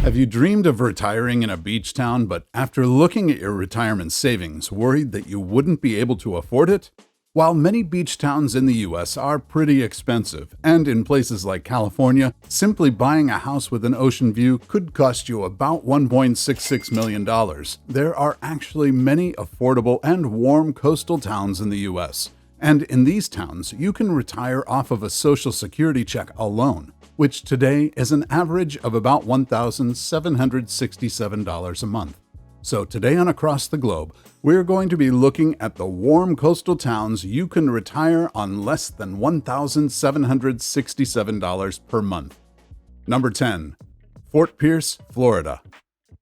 Have you dreamed of retiring in a beach town, but after looking at your retirement savings, worried that you wouldn't be able to afford it? While many beach towns in the U.S. are pretty expensive, and in places like California, simply buying a house with an ocean view could cost you about $1.66 million, there are actually many affordable and warm coastal towns in the U.S. And in these towns, you can retire off of a Social Security check alone, which today is an average of about $1,767 a month. So today on Across the Globe, we're going to be looking at the warm coastal towns you can retire on less than $1,767 per month. Number 10. Fort Pierce, Florida.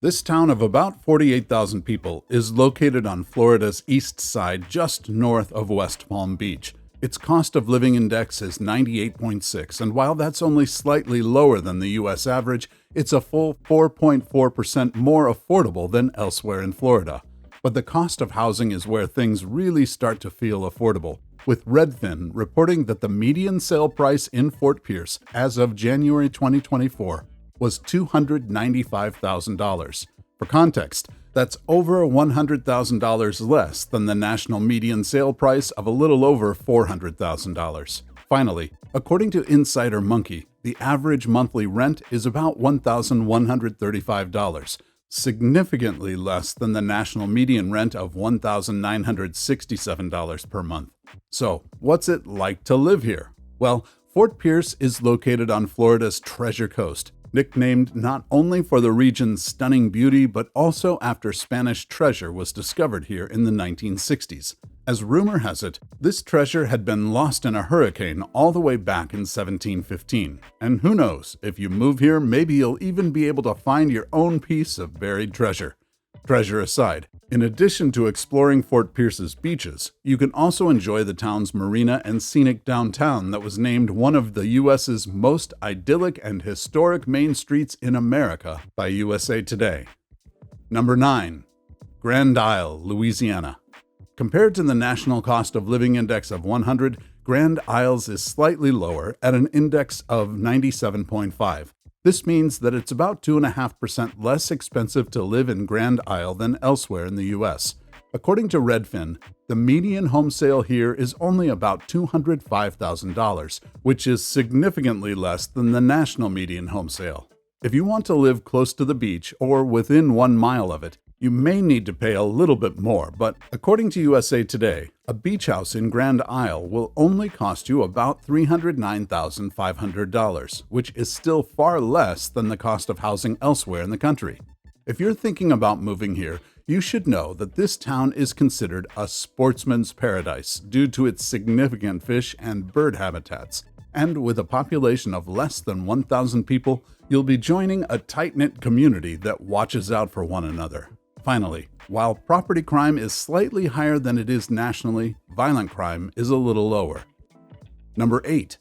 This town of about 48,000 people is located on Florida's east side just north of West Palm Beach. Its cost of living index is 98.6, and while that's only slightly lower than the U.S. average, it's a full 4.4% more affordable than elsewhere in Florida. But the cost of housing is where things really start to feel affordable, with Redfin reporting that the median sale price in Fort Pierce as of January 2024 was $295,000. For context, that's over $100,000 less than the national median sale price of a little over $400,000. Finally, according to Insider Monkey, the average monthly rent is about $1,135, significantly less than the national median rent of $1,967 per month. So, what's it like to live here? Well, Fort Pierce is located on Florida's Treasure Coast, nicknamed not only for the region's stunning beauty, but also after Spanish treasure was discovered here in the 1960s. As rumor has it, this treasure had been lost in a hurricane all the way back in 1715. And who knows, if you move here, maybe you'll even be able to find your own piece of buried treasure. Treasure aside, in addition to exploring Fort Pierce's beaches, you can also enjoy the town's marina and scenic downtown that was named one of the U.S.'s most idyllic and historic main streets in America by USA Today. Number 9. Grand Isle, Louisiana. Compared to the National Cost of Living Index of 100, Grand Isle's is slightly lower at an index of 97.5. This means that it's about 2.5% less expensive to live in Grand Isle than elsewhere in the U.S. According to Redfin, the median home sale here is only about $205,000, which is significantly less than the national median home sale. If you want to live close to the beach or within 1 mile of it, you may need to pay a little bit more, but according to USA Today, a beach house in Grand Isle will only cost you about $309,500, which is still far less than the cost of housing elsewhere in the country. If you're thinking about moving here, you should know that this town is considered a sportsman's paradise due to its significant fish and bird habitats. And with a population of less than 1,000 people, you'll be joining a tight-knit community that watches out for one another. Finally, while property crime is slightly higher than it is nationally, violent crime is a little lower. Number 8.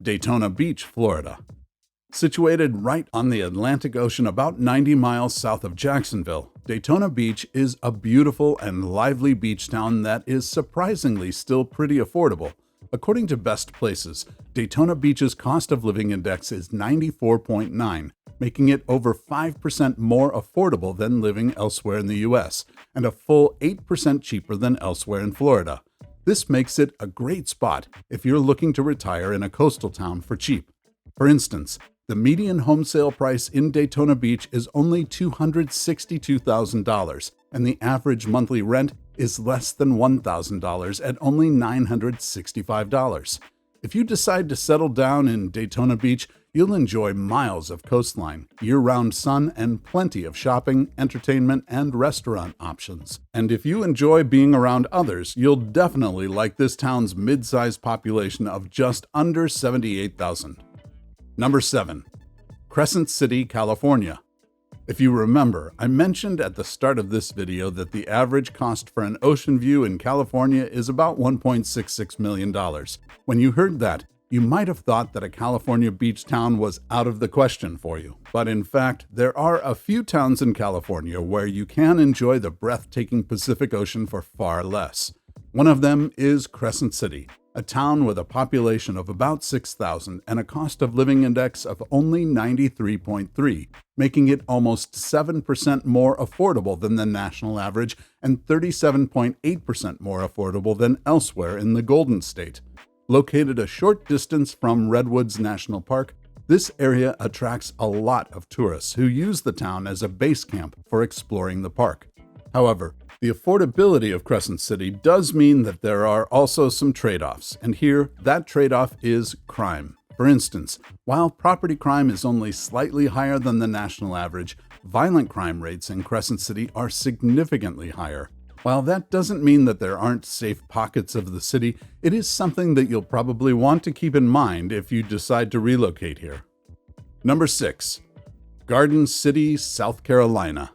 Daytona Beach, Florida. Situated right on the Atlantic Ocean about 90 miles south of Jacksonville, Daytona Beach is a beautiful and lively beach town that is surprisingly still pretty affordable. According to Best Places, Daytona Beach's cost of living index is 94.9, making it over 5% more affordable than living elsewhere in the U.S., and a full 8% cheaper than elsewhere in Florida. This makes it a great spot if you're looking to retire in a coastal town for cheap. For instance, the median home sale price in Daytona Beach is only $262,000, and the average monthly rent is less than $1,000 at only $965. If you decide to settle down in Daytona Beach, you'll enjoy miles of coastline, year-round sun, and plenty of shopping, entertainment, and restaurant options. And if you enjoy being around others, you'll definitely like this town's mid-sized population of just under 78,000. Number 7. Crescent City, California. If you remember, I mentioned at the start of this video that the average cost for an ocean view in California is about $1.66 million. When you heard that, you might have thought that a California beach town was out of the question for you. But in fact, there are a few towns in California where you can enjoy the breathtaking Pacific Ocean for far less. One of them is Crescent City, a town with a population of about 6,000 and a cost of living index of only 93.3, making it almost 7% more affordable than the national average and 37.8% more affordable than elsewhere in the Golden State. Located a short distance from Redwoods National Park, this area attracts a lot of tourists who use the town as a base camp for exploring the park. However, the affordability of Crescent City does mean that there are also some trade-offs, and here that trade-off is crime. For instance, while property crime is only slightly higher than the national average, violent crime rates in Crescent City are significantly higher. While that doesn't mean that there aren't safe pockets of the city, it is something that you'll probably want to keep in mind if you decide to relocate here. Number 6. Garden City, South Carolina.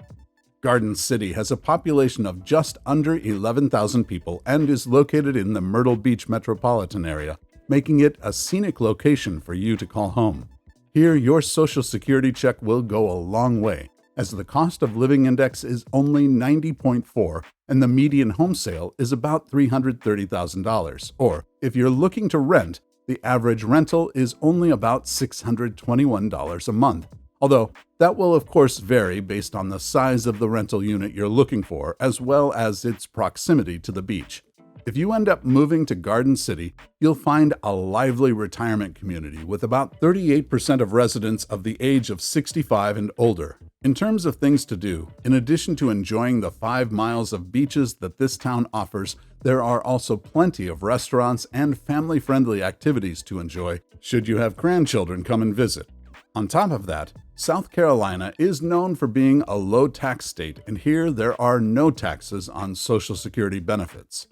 Garden City has a population of just under 11,000 people and is located in the Myrtle Beach metropolitan area, making it a scenic location for you to call home. Here, your Social Security check will go a long way, as the cost of living index is only 90.4 and the median home sale is about $330,000. Or, if you're looking to rent, the average rental is only about $621 a month. Although, that will of course vary based on the size of the rental unit you're looking for, as well as its proximity to the beach. If you end up moving to Garden City, you'll find a lively retirement community with about 38% of residents of the age of 65 and older. In terms of things to do, in addition to enjoying the 5 miles of beaches that this town offers, there are also plenty of restaurants and family-friendly activities to enjoy should you have grandchildren come and visit. On top of that, South Carolina is known for being a low-tax state, and here there are no taxes on Social Security benefits.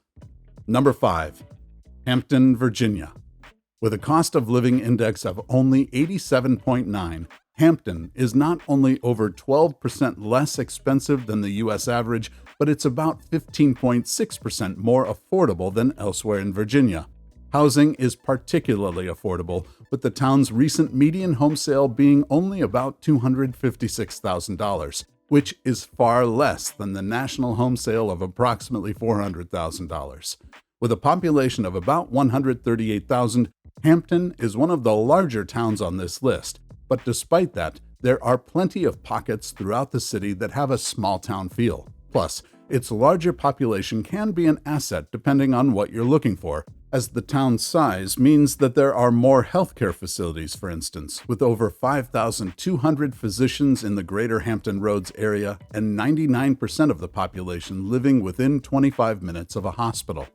Number 5. Hampton, Virginia. With a cost of living index of only 87.9, Hampton is not only over 12% less expensive than the U.S. average, but it's about 15.6% more affordable than elsewhere in Virginia. Housing is particularly affordable, with the town's recent median home sale being only about $256,000, which is far less than the national home sale of approximately $400,000. With a population of about 138,000, Hampton is one of the larger towns on this list, but despite that, there are plenty of pockets throughout the city that have a small-town feel. Plus, its larger population can be an asset depending on what you're looking for, as the town's size means that there are more healthcare facilities, for instance, with over 5,200 physicians in the greater Hampton Roads area and 99% of the population living within 25 minutes of a hospital.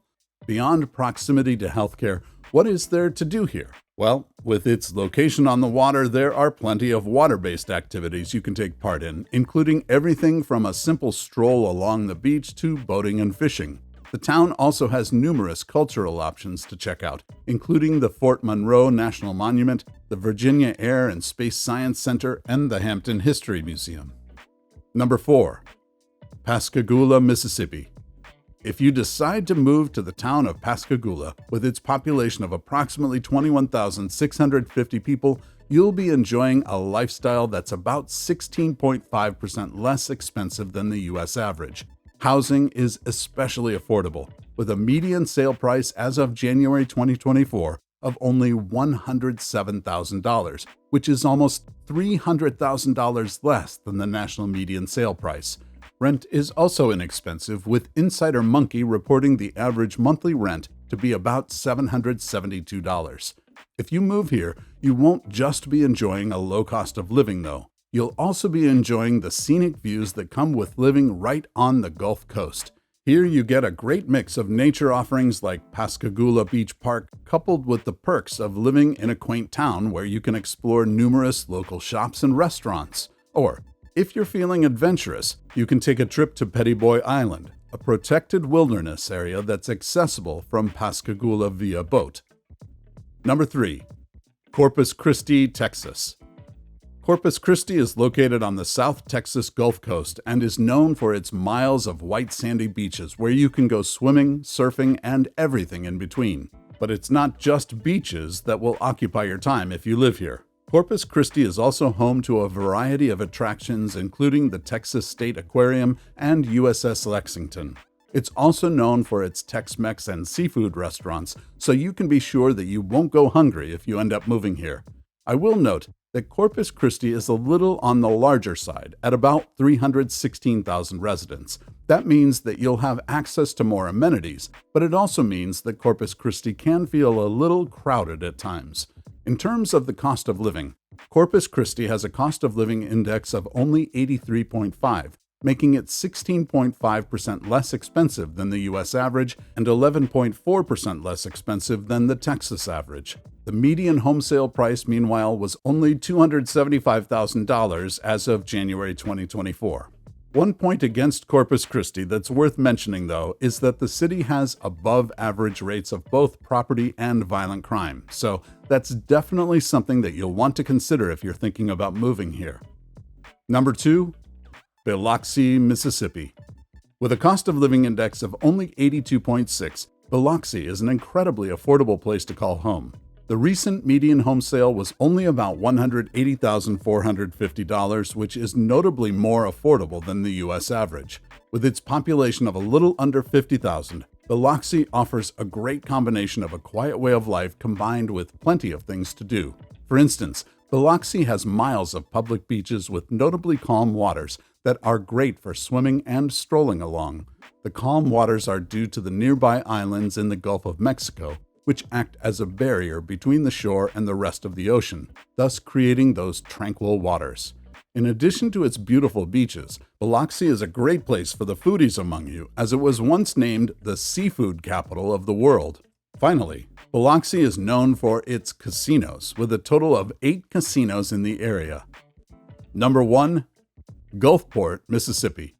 Beyond proximity to healthcare, what is there to do here? Well, with its location on the water, there are plenty of water-based activities you can take part in, including everything from a simple stroll along the beach to boating and fishing. The town also has numerous cultural options to check out, including the Fort Monroe National Monument, the Virginia Air and Space Science Center, and the Hampton History Museum. Number 4. Pascagoula, Mississippi. If you decide to move to the town of Pascagoula, with its population of approximately 21,650 people, you'll be enjoying a lifestyle that's about 16.5% less expensive than the U.S. average. Housing is especially affordable, with a median sale price as of January 2024 of only $107,000, which is almost $300,000 less than the national median sale price. Rent is also inexpensive, with Insider Monkey reporting the average monthly rent to be about $772. If you move here, you won't just be enjoying a low cost of living, though. You'll also be enjoying the scenic views that come with living right on the Gulf Coast. Here you get a great mix of nature offerings like Pascagoula Beach Park, coupled with the perks of living in a quaint town where you can explore numerous local shops and restaurants. Or, if you're feeling adventurous, you can take a trip to Petty Boy Island, a protected wilderness area that's accessible from Pascagoula via boat. Number 3. Corpus Christi, Texas. Corpus Christi is located on the South Texas Gulf Coast and is known for its miles of white sandy beaches where you can go swimming, surfing, and everything in between. But it's not just beaches that will occupy your time if you live here. Corpus Christi is also home to a variety of attractions, including the Texas State Aquarium and USS Lexington. It's also known for its Tex-Mex and seafood restaurants, so you can be sure that you won't go hungry if you end up moving here. I will note that Corpus Christi is a little on the larger side, at about 316,000 residents. That means that you'll have access to more amenities, but it also means that Corpus Christi can feel a little crowded at times. In terms of the cost of living, Corpus Christi has a cost of living index of only 83.5, making it 16.5% less expensive than the U.S. average and 11.4% less expensive than the Texas average. The median home sale price, meanwhile, was only $275,000 as of January 2024. One point against Corpus Christi that's worth mentioning, though, is that the city has above-average rates of both property and violent crime, so that's definitely something that you'll want to consider if you're thinking about moving here. Number 2. Biloxi, Mississippi. With a cost of living index of only 82.6, Biloxi is an incredibly affordable place to call home. The recent median home sale was only about $180,450, which is notably more affordable than the U.S. average. With its population of a little under 50,000, Biloxi offers a great combination of a quiet way of life combined with plenty of things to do. For instance, Biloxi has miles of public beaches with notably calm waters that are great for swimming and strolling along. The calm waters are due to the nearby islands in the Gulf of Mexico, which act as a barrier between the shore and the rest of the ocean, thus creating those tranquil waters. In addition to its beautiful beaches, Biloxi is a great place for the foodies among you, as it was once named the seafood capital of the world. Finally, Biloxi is known for its casinos, with a total of 8 casinos in the area. Number 1. Gulfport, Mississippi.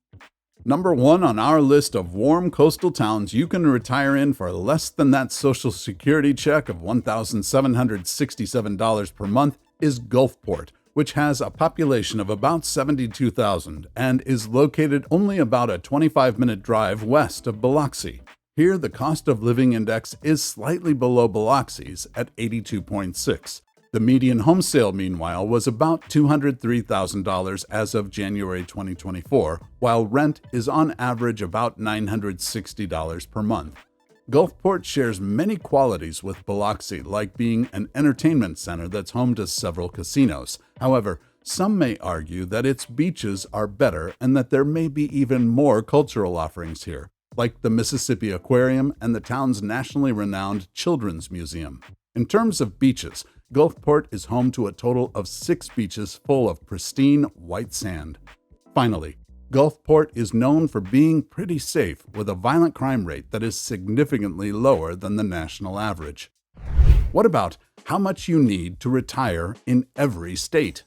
Number 1 on our list of warm coastal towns you can retire in for less than that Social Security check of $1,767 per month is Gulfport, which has a population of about 72,000 and is located only about a 25-minute drive west of Biloxi. Here, the cost of living index is slightly below Biloxi's at 82.6. The median home sale, meanwhile, was about $203,000 as of January 2024, while rent is on average about $960 per month. Gulfport shares many qualities with Biloxi, like being an entertainment center that's home to several casinos. However, some may argue that its beaches are better and that there may be even more cultural offerings here, like the Mississippi Aquarium and the town's nationally renowned Children's Museum. In terms of beaches, Gulfport is home to a total of 6 beaches full of pristine white sand. Finally, Gulfport is known for being pretty safe, with a violent crime rate that is significantly lower than the national average. What about how much you need to retire in every state?